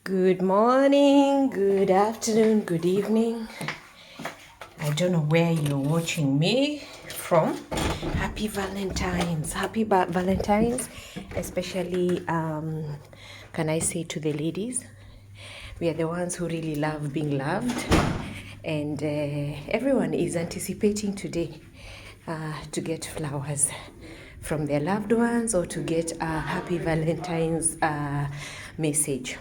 Good morning, good afternoon, good evening. I don't know where you're watching me from. Happy Valentine's. Happy Valentine's, especially, can I say to the ladies? We are the ones who really love being loved, and everyone is anticipating today to get flowers from their loved ones or to get a happy Valentine's message.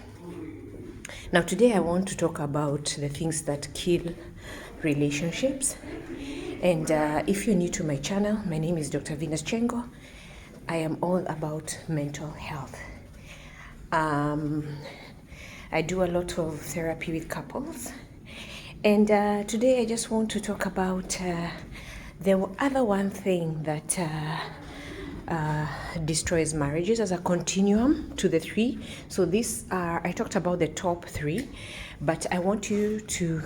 Now, today I want to talk about the things that kill relationships. And if you're new to my channel, my name is Dr. Venus Chengo. I am all about mental health. I do a lot of therapy with couples. And today I just want to talk about the other one thing that destroys marriages as a continuum to the three. So these are, I talked about the top three, but I want you to,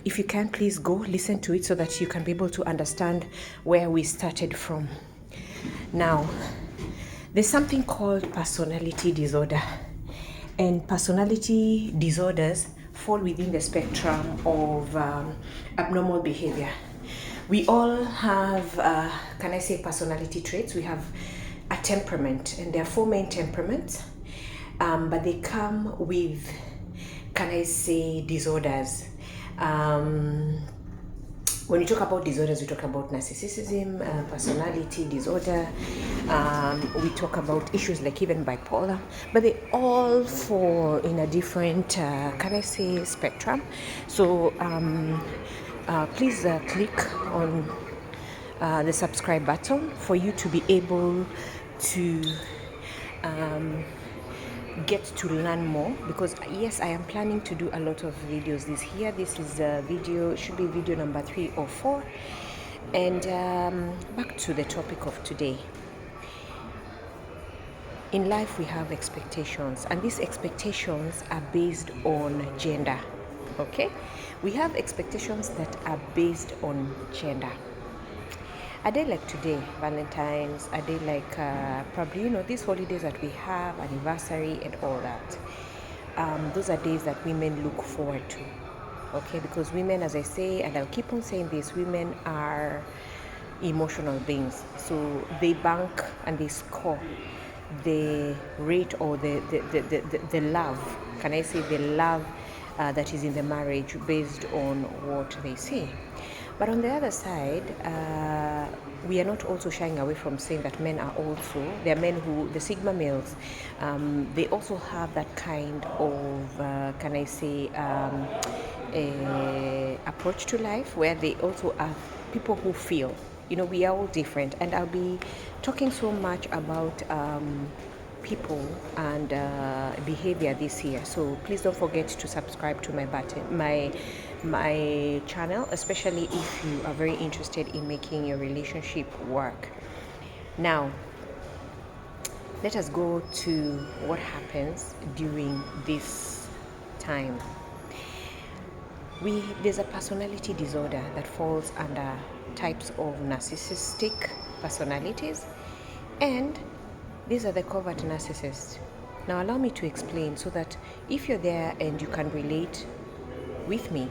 if you can, please go listen to it so that you can be able to understand where we started from. Now, there's something called personality disorder, and personality disorders fall within the spectrum of abnormal behavior. We all have, can I say, personality traits. We have a temperament, and there are four main temperaments, but they come with, can I say, disorders. When we talk about disorders, we talk about narcissism, personality disorder. We talk about issues like even bipolar, but they all fall in a different, can I say, spectrum. So please click on the subscribe button for you to be able to get to learn more, because yes, I am planning to do a lot of videos this year. This is a video, should be video number 3 or 4. And back to the topic of today. In life we have expectations, and these expectations are based on gender. Okay, we have expectations that are based on gender. A day like today, Valentine's, a day like probably, these holidays that we have, anniversary and all that. Those are days that women look forward to. Okay, because women, as I say, and I'll keep on saying this, women are emotional beings. So they bank and they score the rate or the love, can I say, the love that is in the marriage based on what they see. But on the other side, we are not also shying away from saying that men are also, there are men who, the Sigma males, they also have that kind of, can I say, approach to life, where they also are people who feel, we are all different. And I'll be talking so much about people and behavior this year. So please don't forget to subscribe to my channel, especially if you are very interested in making your relationship work. Now, let us go to what happens during this time. There's a personality disorder that falls under types of narcissistic personalities, and these are the covert narcissists. Now allow me to explain so that if you're there and you can relate with me,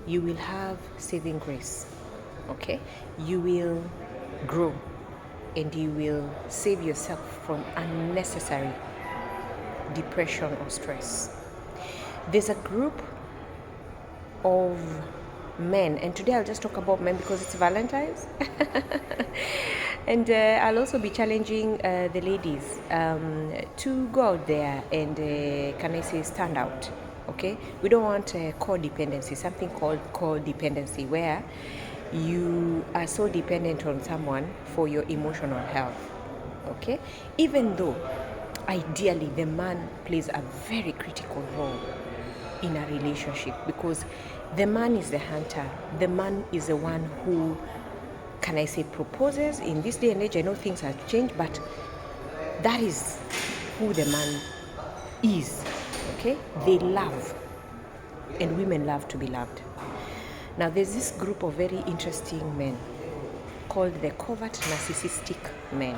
you will have saving grace. Okay, you will grow and you will save yourself from unnecessary depression or stress. There's a group of men, and today I'll just talk about men because it's Valentine's. And I'll also be challenging the ladies to go out there and, can I say, stand out. Okay, we don't want codependency, something called codependency, where you are so dependent on someone for your emotional health. Okay, even though ideally the man plays a very critical role in a relationship, because the man is the hunter, the man is the one who, can I say, proposes. In this day and age, I know things have changed, but that is who the man is. Okay, they love, and women love to be loved. Now there's this group of very interesting men called the Covert Narcissistic men.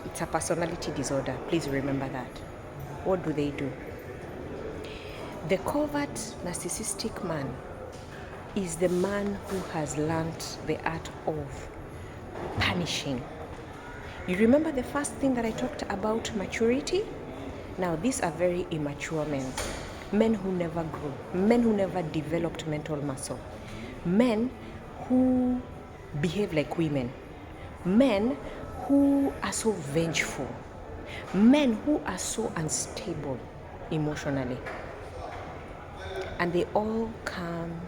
It's a personality disorder, please remember that. what do? The covert narcissistic man is the man who has learned the art of punishing. You remember the first thing that I talked about, maturity? Now, these are very immature men who never grew, men who never developed mental muscle, men who behave like women, men who are so vengeful, men who are so unstable emotionally. And they all come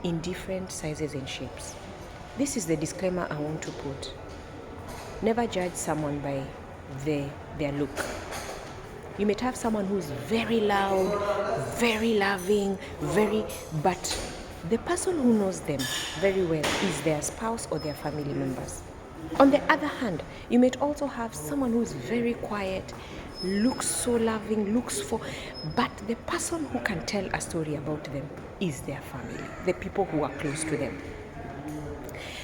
in different sizes and shapes. This is the disclaimer I want to put. Never judge someone by their look. You might have someone who's very loud, very loving, but the person who knows them very well is their spouse or their family members. On the other hand, you might also have someone who's very quiet, looks so loving, but the person who can tell a story about them is their family, the people who are close to them.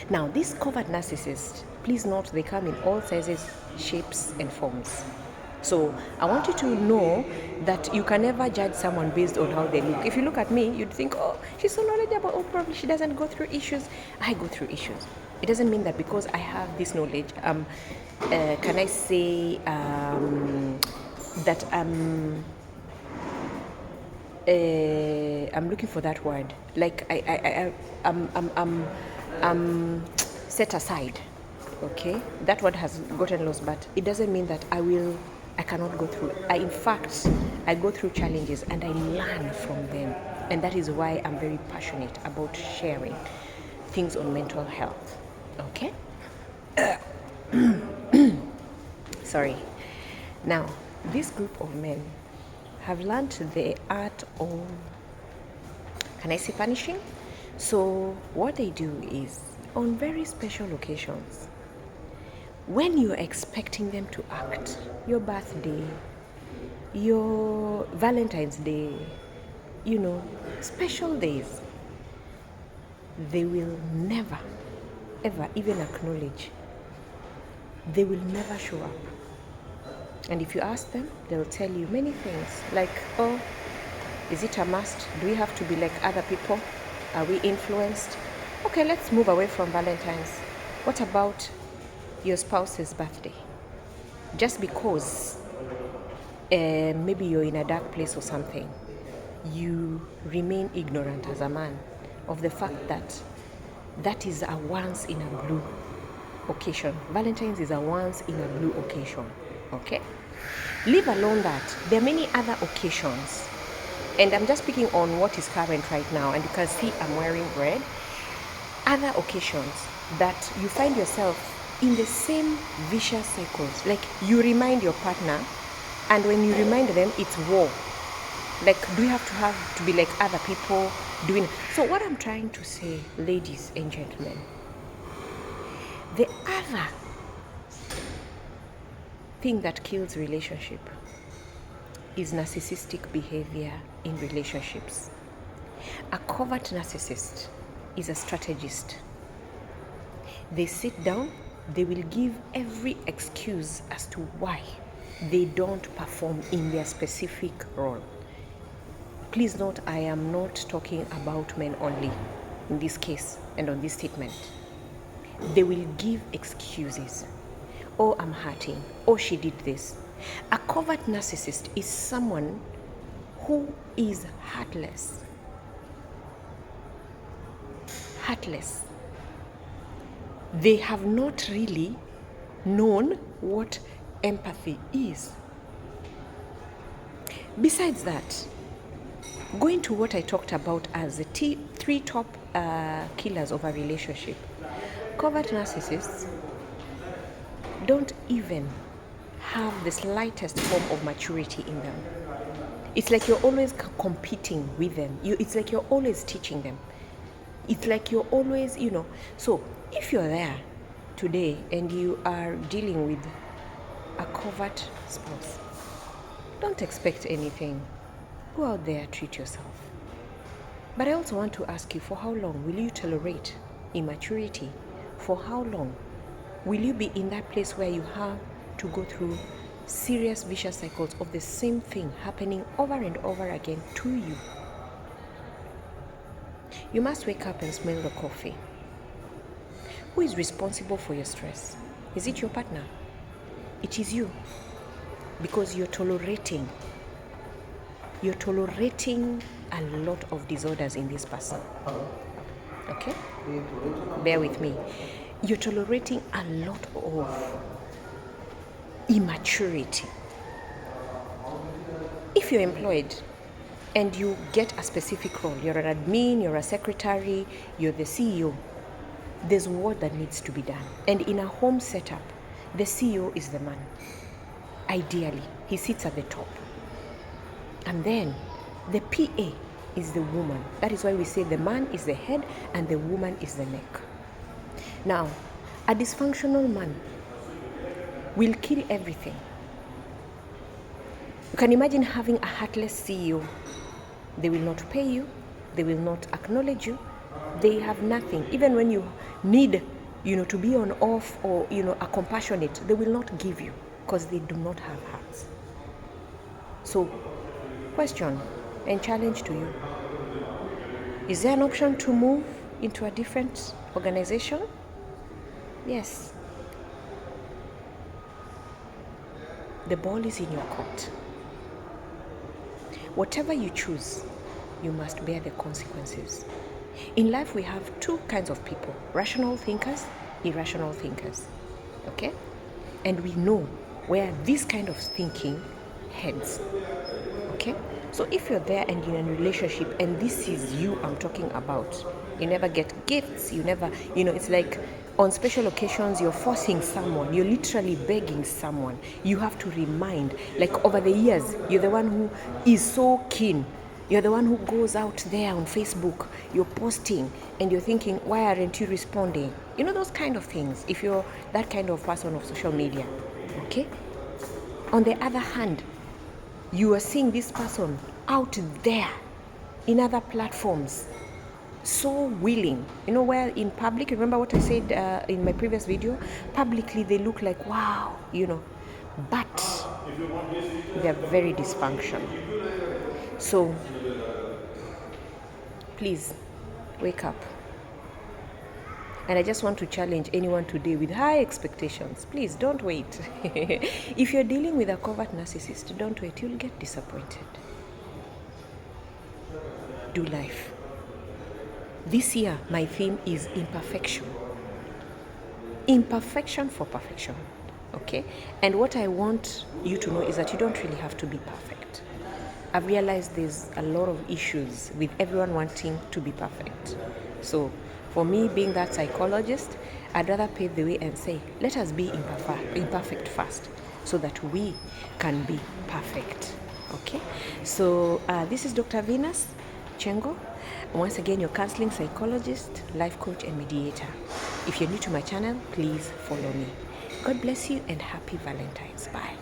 Now, these covert narcissists, please note, they come in all sizes, shapes, and forms. So I want you to know that you can never judge someone based on how they look. If you look at me, you'd think, oh, she's so knowledgeable, oh, probably she doesn't go through issues. I go through issues. It doesn't mean that because I have this knowledge, can I say that I'm looking for that word. Like I'm set aside. Okay, that word has gotten lost, but it doesn't mean that I cannot go through. In fact, I go through challenges and I learn from them, and that is why I'm very passionate about sharing things on mental health. Okay. Sorry. Now, this group of men have learned the art of, can I say, punishing? So what they do is, on very special occasions, when you're expecting them to act, your birthday, your Valentine's Day, special days, they will never, ever even acknowledge. They will never show up. And if you ask them, they'll tell you many things like, oh, is it a must? Do we have to be like other people? Are we influenced? Okay, let's move away from Valentine's. What about your spouse's birthday? Just because maybe you're in a dark place or something, you remain ignorant as a man of the fact that that is a once in a blue occasion. Valentine's is a once in a blue occasion. Okay? Leave alone that. There are many other occasions. And I'm just speaking on what is current right now. And you can see I'm wearing red. Other occasions that you find yourself in the same vicious cycles. Like you remind your partner, and when you remind them, it's war. Like, do you have to be like other people doing? So what I'm trying to say, ladies and gentlemen, the other thing that kills relationship is narcissistic behavior in relationships. A covert narcissist is a strategist. They sit down, they will give every excuse as to why they don't perform in their specific role. Please note, I am not talking about men only in this case and on this statement. They will give excuses. Oh, I'm hurting. Oh, she did this. A covert narcissist is someone who is heartless. Heartless. They have not really known what empathy is. Besides that, going to what I talked about as the three top killers of a relationship, covert narcissists don't even have the slightest form of maturity in them. It's like you're always competing with them. It's like you're always teaching them. It's like you're always, So if you're there today and you are dealing with a covert spouse, don't expect anything. Go out there, treat yourself. But I also want to ask you, for how long will you tolerate immaturity? For how long will you be in that place where you have to go through serious vicious cycles of the same thing happening over and over again to you. You must wake up and smell the coffee. Who is responsible for your stress? Is it your partner? It is you. Because you're tolerating a lot of disorders in this person. Okay? Bear with me. You're tolerating a lot of immaturity. If you're employed and you get a specific role, you're an admin, you're a secretary, you're the CEO, there's work that needs to be done. And in a home setup, the CEO is the man. Ideally, he sits at the top. And then the PA is the woman. That is why we say the man is the head and the woman is the neck. Now, a dysfunctional man will kill everything. You can imagine having a heartless CEO. They will not pay you. They will not acknowledge you. They have nothing. Even when you need, to be on off or, a compassionate, they will not give you because they do not have hearts. So, question and challenge to you. Is there an option to move into a different organization? Yes. The ball is in your court. Whatever you choose, you must bear the consequences. In life, we have two kinds of people: rational thinkers, irrational thinkers. Okay? And we know where this kind of thinking heads. Okay? So if you're there and you're in a relationship and this is you I'm talking about, you never get gifts, you never, it's like on special occasions you're forcing someone, you're literally begging someone. You have to remind, like over the years, you're the one who is so keen. You're the one who goes out there on Facebook, you're posting and you're thinking, why aren't you responding? Those kind of things, if you're that kind of person of social media. Okay? On the other hand, you are seeing this person out there in other platforms, so willing. Where in public, remember what I said in my previous video? Publicly, they look like, wow, but they're very dysfunctional. So, please, wake up. And I just want to challenge anyone today with high expectations. Please, don't wait. If you're dealing with a covert narcissist, don't wait. You'll get disappointed. Do life. This year, my theme is imperfection. Imperfection for perfection. Okay? And what I want you to know is that you don't really have to be perfect. I've realized there's a lot of issues with everyone wanting to be perfect. So, for me, being that psychologist, I'd rather pave the way and say, let us be imperfect first so that we can be perfect. Okay? So, this is Dr. Venus Chengo. Once again, your counseling psychologist, life coach, and mediator. If you're new to my channel, please follow me. God bless you and happy Valentine's. Bye.